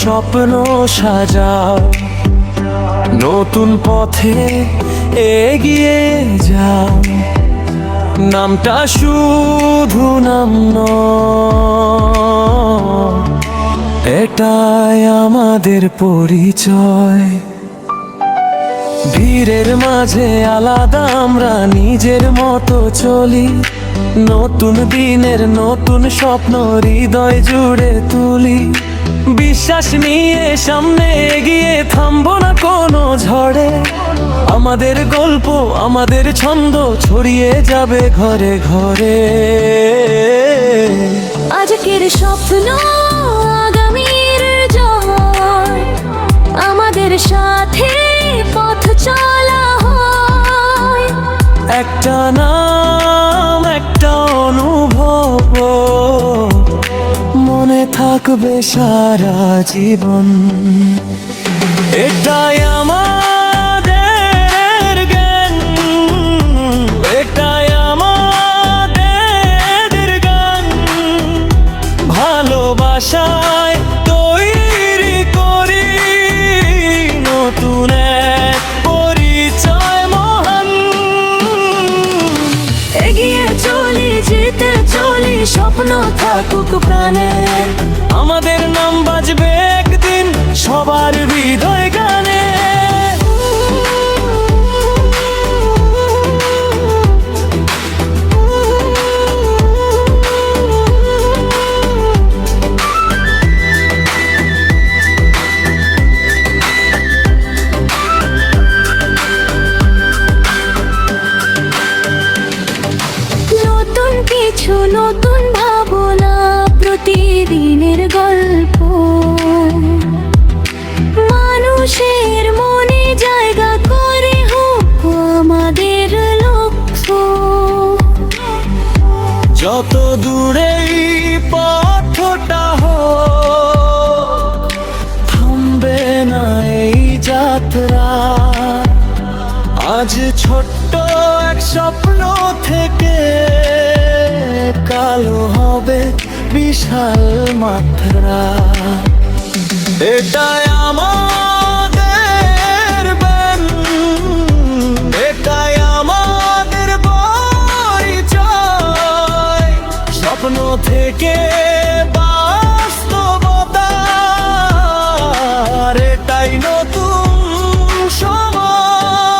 স্বপ্ন সাজাও, নতুন পথে এগিয়ে যাও। নামটা শুধু নাম নয়, এটাই আমাদের পরিচয়। ভিড়ের মাঝে আলাদা আমরা নিজের মতো চলি, নতুন দিনের নতুন স্বপ্ন হৃদয় জুড়ে তুলি। বিশ্বাস নিয়ে সামনে এগিয়ে থামবো না কোনো ঝড়ে, আমাদের গল্প আমাদের ছন্দ ছড়িয়ে যাবে ঘরে ঘরে। আজকের স্বপ্ন আগামীর জয়, আমাদের সাথে পথ চলা হয়। একটা নাম একটা অনুভব মনে থাকবে সারা জীবন। এটাই আমাদের জ্ঞান, এটাই আমাদের গান। ভালোবাসায় তৈরি করি নতুন এক পরিচয় মহান। এগিয়ে চলি জিতে চলি স্বপ্ন থাকুক প্রাণে, আমাদের নাম বাজবে একদিন সবার হৃদয় গানে। নতুন কিছু নতুন ভাবনা, প্রতিদিনের গল্প, মানুষের মনে জায়গা করে হোক আমাদের লক্ষ্য। যত দূরেই পথটা হোক, থামবে না এই যাত্রা। আজ ছোট্ট এক স্বপ্ন থেকে কালো হবে বিশাল মাত্রা। এটাই আমাদের ব্যান, এটাই আমাদের পরিচয়। স্বপ্ন থেকে বাস্তবতার এটাই নতুন সময়।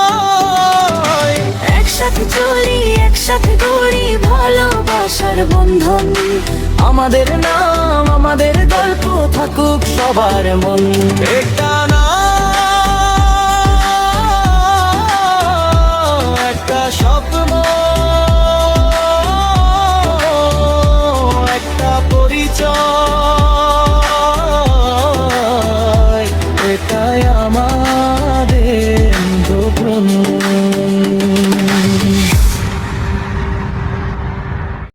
একসাথে চলি একসাথে গড়ি ভালোবাসার বন্ধন, আমাদের নাম আমাদের গল্প থাকুক সবার মন। একটা নাম একটা স্বপ্ন একটা পরিচয়।